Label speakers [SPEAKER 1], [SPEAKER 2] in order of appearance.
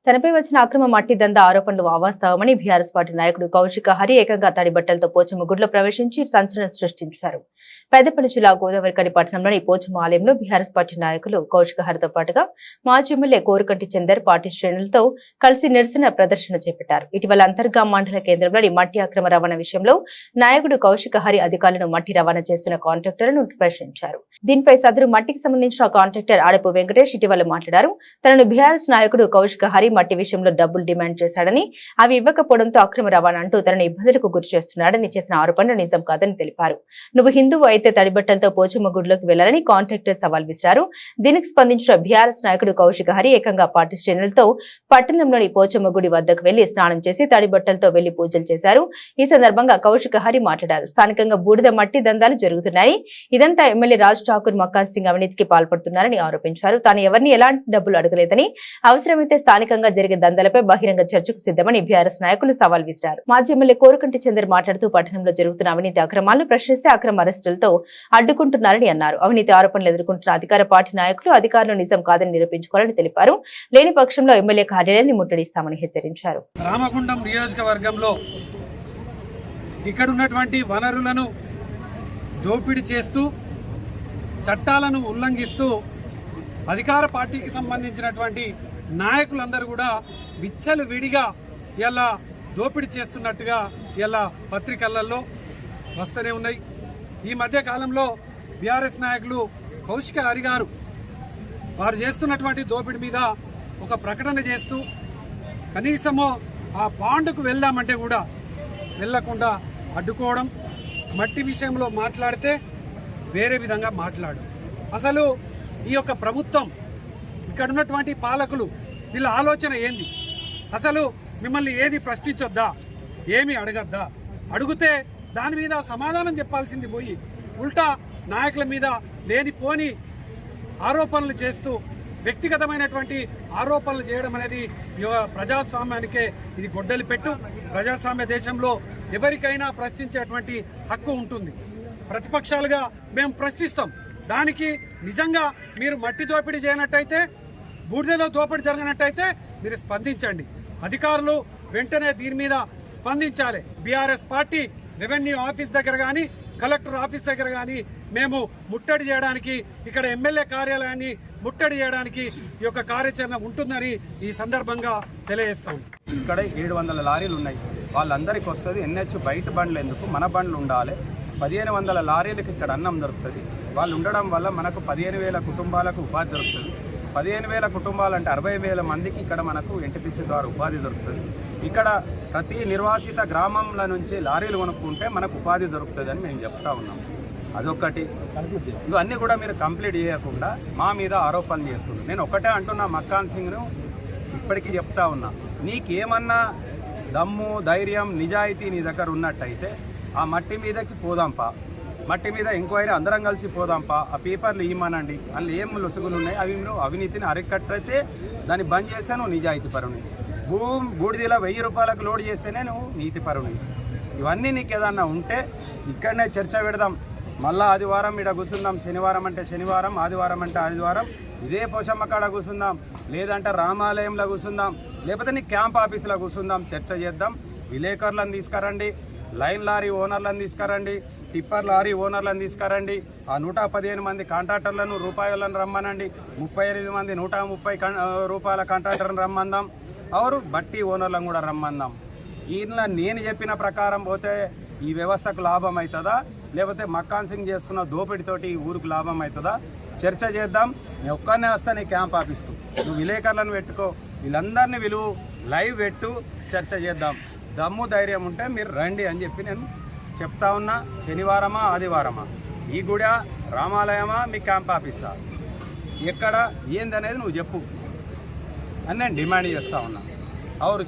[SPEAKER 1] తనపై వచ్చిన అక్రమ మట్టి దందా ఆరోపణలు అవాస్తవమని బీఆర్ఎస్ పార్టీ నాయకుడు కౌశిక హరి ఏకంగా తడిబట్టలతో పోచమ్మగుడిలో ప్రవేశించి సంచలనం సృష్టించారు. పెద్దపల్లి జిల్లా గోదావరిఖని పట్టణంలోని పోచమ్మ ఆలయంలో బీఆర్ఎస్ పార్టీ నాయకులు కౌశిక హరితో పాటుగా మాజీ ఎమ్మెల్యే కోరుకంటి చందర్ పార్టీ శ్రేణులతో కలిసి నిరసన ప్రదర్శన చేపట్టారు. ఇటీవల అంతర్గా మండల కేంద్రంలోని మట్టి అక్రమ రవాణా విషయంలో నాయకుడు కౌశిక హరి అధికారులను మట్టి రవాణా చేస్తున్న కాంట్రాక్టర్లను ప్రశ్నించారు. దీనిపై సదరు మట్టికి సంబంధించిన కాంట్రాక్టర్ ఆడపు వెంకటేష్ ఇటీవల మాట్లాడారు. తనను బీఆర్ఎస్ నాయకుడు కౌశిక హరి మట్టి విషయంలో డబ్బులు డిమాండ్ చేశాడని, అవి ఇవ్వకపోవడంతో అక్రమ రవాణా అంటూ తనను ఇబ్బందులకు గురి చేస్తున్నాడని చేసిన ఆరోపణలు నిజం కాదని తెలిపారు. నువ్వు హిందువు అయితే తడిబట్టలతో పోచమ్మ గుడిలోకి వెళ్లాలని కాంట్రాక్టర్ సవాల్ విసిరారు. దీనికి స్పందించిన బీఆర్ఎస్ నాయకుడు కౌశిక హరి ఏకంగా పార్టీ శ్రేణులతో పట్టణంలోని పోచమ్మ గుడి వద్దకు వెళ్లి స్నానం చేసి తడిబట్టలతో వెళ్లి పూజలు చేశారు. ఈ సందర్భంగా కౌశిక హరి మాట్లాడారు. స్థానికంగా బూడిద మట్టి దందాలు జరుగుతున్నాయి. ఇదంతా ఎమ్మెల్యే రాజ్ ఠాకూర్ మక్కాన్ సింగ్ అవినీతికి పాల్పడుతున్నారని ఆరోపించారు. తాను ఎవరిని ఎలాంటి డబ్బులు అడగలేదని, అవసరమైతే స్థానికంగా జరిగే దందాలపై బహిరంగ చర్చకు సిద్ధమని బీఆర్ఎస్ నాయకులు సవాల్ విసిరారు. మాజీ ఎమ్మెల్యే కోరుకంటి చందర్ మాట్లాడుతూ పట్టణంలో జరుగుతున్న అవినీతి అక్రమాలను ప్రశ్నిస్తే అక్రమ అరెస్టులతో అడ్డుకుంటున్నారని అన్నారు. అవినీతి ఆరోపణలు ఎదుర్కొంటున్న అధికార పార్టీ నాయకులు అధికారులు నిజం కాదని నిరూపించుకోవాలని తెలిపారు. లేని పక్షంలో ఎమ్మెల్యే కార్యాలయాన్ని ముట్టడిస్తామని హెచ్చరించారు.
[SPEAKER 2] రామగుండం నియోజకవర్గంలో ఇక్కడ ఉన్నటువంటి వనరులను దోపిడీ చేస్తూ చట్టాలను ఉల్లంఘిస్తూ అధికార పార్టీకి సంబంధించినటువంటి నాయకులందరూ కూడా విచ్చలు విడిగా ఇలా దోపిడీ చేస్తున్నట్టుగా ఇలా పత్రికలలో వస్తూనే ఉన్నాయి. ఈ మధ్య కాలంలో బీఆర్ఎస్ నాయకులు కౌశిక హరి గారు వారు చేస్తున్నటువంటి దోపిడీ మీద ఒక ప్రకటన చేస్తూ కనీసము ఆ పాండుకు వెళ్దామంటే కూడా వెళ్లకుండా అడ్డుకోవడం, మట్టి విషయంలో మాట్లాడితే వేరే విధంగా మాట్లాడు. అసలు ఈ యొక్క ప్రభుత్వం, ఇక్కడ ఉన్నటువంటి పాలకులు, వీళ్ళ ఆలోచన ఏంది? అసలు మిమ్మల్ని ఏది ప్రశ్నించొద్దా, ఏమి అడగద్దా? అడిగితే దాని మీద సమాధానం చెప్పాల్సింది పోయి ఉల్టా నాయకుల మీద లేనిపోని ఆరోపణలు చేస్తూ వ్యక్తిగతమైనటువంటి ఆరోపణలు చేయడం అనేది ప్రజాస్వామ్యానికే ఇది గొడ్డలి పెట్టు. ప్రజాస్వామ్య దేశంలో ఎవరికైనా ప్రశ్నించేటువంటి హక్కు ఉంటుంది. ప్రతిపక్షాలుగా మేము ప్రశ్నిస్తాం. దానికి నిజంగా మీరు మట్టి దోపిడీ చేయనట్టయితే, బూడిదలో దోపిడీ జరిగినట్టయితే మీరు స్పందించండి. అధికారులు వెంటనే దీని మీద స్పందించాలి. బీఆర్ఎస్ పార్టీ రెవెన్యూ ఆఫీస్ దగ్గర కానీ, కలెక్టర్ ఆఫీస్ దగ్గర కానీ మేము ముట్టడి చేయడానికి, ఇక్కడ ఎమ్మెల్యే కార్యాలయాన్ని ముట్టడి చేయడానికి ఈ యొక్క కార్యాచరణ ఉంటుందని ఈ సందర్భంగా తెలియజేస్తాం.
[SPEAKER 3] ఇక్కడ 700 లారీలు ఉన్నాయి. వాళ్ళందరికీ వస్తుంది NH బయట బండ్లు ఎందుకు, మన బండ్లు ఉండాలి. 1500 లారీలకు ఇక్కడ అన్నం దొరుకుతుంది. వాళ్ళు ఉండడం వల్ల మనకు 15,000 కుటుంబాలకు ఉపాధి దొరుకుతుంది. 15,000 కుటుంబాలు అంటే 60,000 మందికి ఇక్కడ మనకు NTPC ద్వారా ఉపాధి దొరుకుతుంది. ఇక్కడ ప్రతి నిర్వాసిత గ్రామంల నుంచి లారీలు కొనుక్కుంటే మనకు ఉపాధి దొరుకుతుంది అని మేము చెప్తా ఉన్నాం. అదొక్కటి. ఇవన్నీ కూడా మీరు కంప్లీట్ చేయకుండా మా మీద ఆరోపణలు చేస్తున్నారు. నేను ఒకటే అంటున్నా, మక్కాన్ సింగ్ను ఇప్పటికీ చెప్తా ఉన్నా, నీకేమన్నా దమ్ము, ధైర్యం, నిజాయితీ నీ దగ్గర ఉన్నట్టయితే ఆ మట్టి మీదకి పోదాంపా, మట్టి మీద ఎంక్వైరీ అందరం కలిసి పోదాంపా, ఆ పేపర్లు ఇవ్వమనండి, అందులో ఏం లొసుగులు ఉన్నాయి అవి మీరు అవినీతిని అరికట్టయితే దాన్ని బంద్ చేస్తే నువ్వు నిజాయితీ పరుని. బూడిదలో 1000 రూపాయలకు లోడ్ చేస్తేనే నువ్వు నీతి పరుని. ఇవన్నీ నీకు ఏదన్నా ఉంటే ఇక్కడనే చర్చ పెడదాం. మళ్ళీ ఆదివారం ఇక్కడ కూర్చుందాం. శనివారం అంటే శనివారం, ఆదివారం అంటే ఆదివారం ఇదే పోచమ్మ కాడ కూర్చుందాం, లేదంటే రామాలయంలో కూర్చుందాం, లేకపోతే నీ క్యాంప్ ఆఫీసులో కూర్చుందాం. చర్చ చేద్దాం. విలేకరులను తీసుకురండి, లైన్ లారీ ఓనర్లను తీసుకురండి, టిప్పర్ లారీ ఓనర్లను తీసుకురండి, ఆ 115 మంది కాంట్రాక్టర్లను రూపాయలను రమ్మనండి, 38 మంది 130 రూపాయల కాంట్రాక్టర్లను రమ్మందాం, అవరు బట్టి ఓనర్లను కూడా రమ్మందాం. ఈయన నేను చెప్పిన ప్రకారం పోతే ఈ వ్యవస్థకు లాభం అవుతుందా, లేకపోతే మక్కాన్ సింగ్ చేస్తున్న దోపిడితోటి ఈ ఊరికి లాభం అవుతుందా? చర్చ చేద్దాం. నేను ఒక్కనే వస్తా నీ క్యాంప్ ఆఫీస్కు, నువ్వు విలేకరులను పెట్టుకో, వీళ్ళందరినీ విలువ లైవ్ పెట్టు, చర్చ చేద్దాం. దమ్ము ధైర్యం ఉంటే మీరు రండి అని చెప్పి నేను చెప్తా ఉన్నా. శనివారమా ఆదివారమా, ఈ గుడి రామాలయమా మీ క్యాంప్ ఆఫీసా, ఎక్కడ ఏందనేది నువ్వు చెప్పు అని నేను డిమాండ్ చేస్తూ ఉన్నా. అవరు